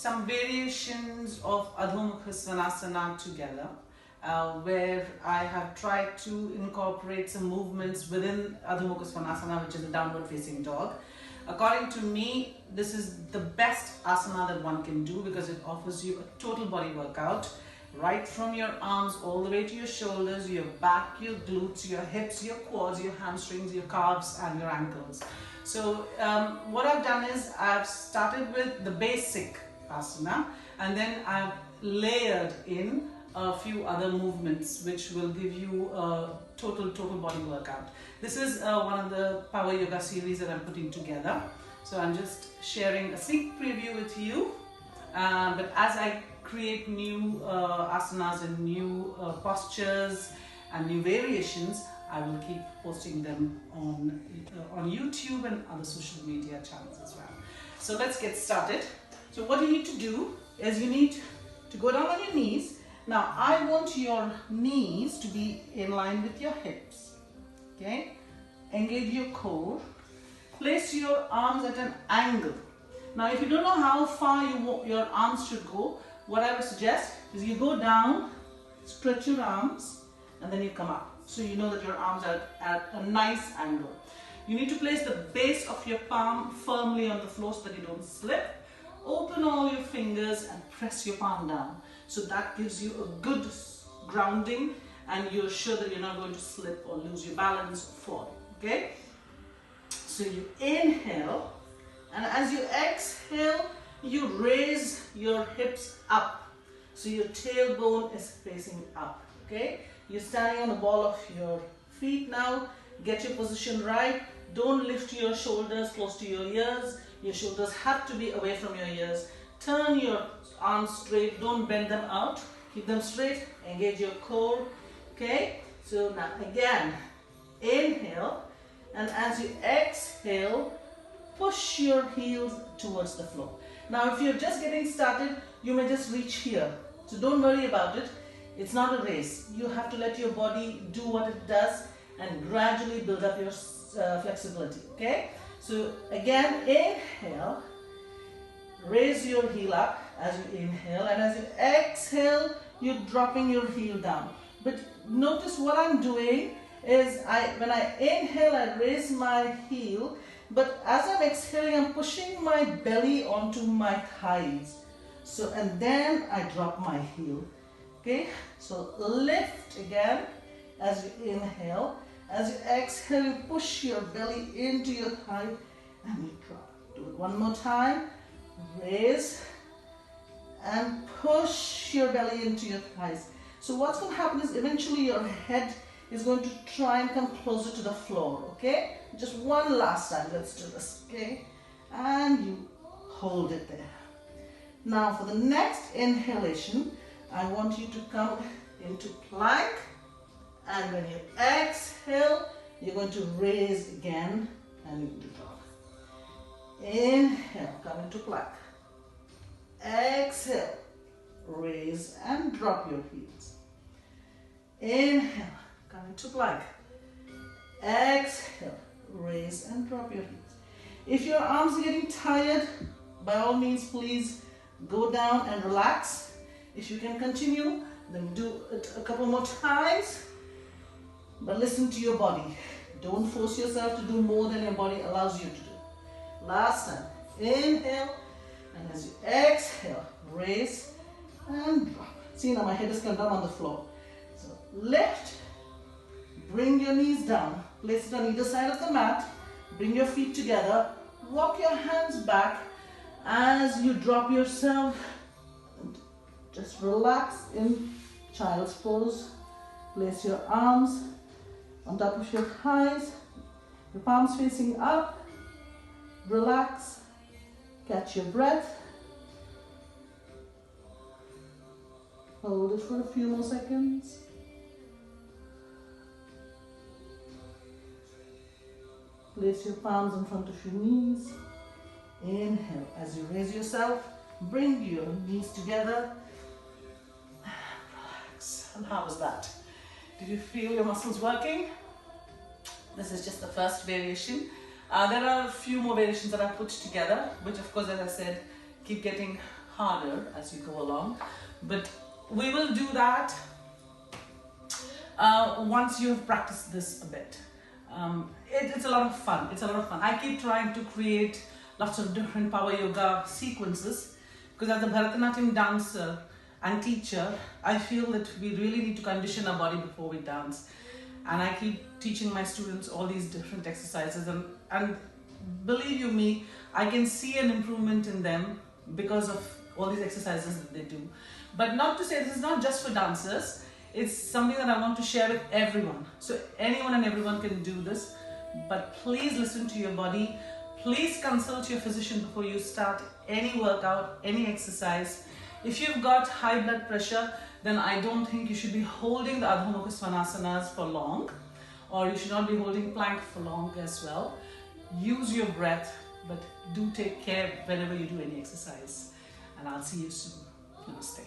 some variations of Adho Mukha Svanasana together, where I have tried to incorporate some movements within Adho Mukha Svanasana, which is a downward facing dog. According to me, this is the best asana that one can do because it offers you a total body workout, right from your arms all the way to your shoulders, your back, your glutes, your hips, your quads, your hamstrings, your calves and your ankles. So what I've done is I've started with the basic asana and then I've layered in a few other movements which will give you a total body workout. This is one of the power yoga series that I'm putting together. So I'm just sharing a sneak preview with you. But as I create new asanas and new postures and new variations, I will keep posting them on YouTube and other social media channels as well. So let's get started. So what you need to do is you need to go down on your knees. Now I want your knees to be in line with your hips. Okay? Engage your core. Place your arms at an angle. Now if you don't know how far your arms should go, what I would suggest is you go down, stretch your arms, and then you come up. So you know that your arms are at a nice angle. You need to place the base of your palm firmly on the floor so that you don't slip. Open all your fingers and press your palm down. So that gives you a good grounding and you're sure that you're not going to slip or lose your balance or fall. Okay? So you inhale, and as you exhale, you raise your hips up. So your tailbone is facing up. Okay? You're standing on the ball of your feet now. Get your position right. Don't lift your shoulders close to your ears. Your shoulders have to be away from your ears. Turn your arms straight. Don't bend them out. Keep them straight. Engage your core. Okay? So now again, inhale. And as you exhale, push your heels towards the floor. Now if you're just getting started, you may just reach here. So don't worry about it. It's not a race. You have to let your body do what it does and gradually build up your flexibility. Okay? So again, inhale. Raise your heel up as you inhale, and as you exhale, you're dropping your heel down. But notice what I'm doing is when I inhale, I raise my heel, but as I'm exhaling, I'm pushing my belly onto my thighs. So, and then I drop my heel. Okay, so lift again as you inhale. As you exhale, you push your belly into your thigh and you drop. Do it one more time. Raise and push your belly into your thighs. So what's going to happen is eventually your head is going to try and come closer to the floor. Okay, just one last time. Let's do this. Okay, and you hold it there. Now for the next inhalation, I want you to come into plank, and when you exhale, you're going to raise again and you're going to drop. Inhale, come into plank. Exhale, raise and drop your heels. Inhale, come into plank. Exhale, raise and drop your heels. If your arms are getting tired, by all means, please go down and relax. If you can continue, then do it a couple more times. But listen to your body. Don't force yourself to do more than your body allows you to do. Last time. Inhale. And as you exhale, raise and drop. See, now my head is come down on the floor. So lift. Bring your knees down. Place it on either side of the mat. Bring your feet together. Walk your hands back as you drop yourself. Just relax in child's pose. Place your arms on top of your thighs. Your palms facing up. Relax. Catch your breath. Hold it for a few more seconds. Place your palms in front of your knees. Inhale. As you raise yourself, bring your knees together. Relax. And how was that? Did you feel your muscles working? This is just the first variation. There are a few more variations that I put together, which of course, as I said, keep getting harder as you go along, but we will do that once you've practiced this a bit. It's a lot of fun. It's a lot of fun. I keep trying to create lots of different power yoga sequences because as a Bharatanatyam dancer and teacher, I feel that we really need to condition our body before we dance. And I keep teaching my students all these different exercises, and believe you me, I can see an improvement in them because of all these exercises that they do. But not to say this is not just for dancers, it's something that I want to share with everyone. So anyone and everyone can do this, but please listen to your body. Please consult your physician before you start any workout, any exercise. If you've got high blood pressure, then I don't think you should be holding the Adho Mukha Svanasanas for long, or you should not be holding plank for long as well. Use your breath, but do take care whenever you do any exercise. And I'll see you soon. Namaste.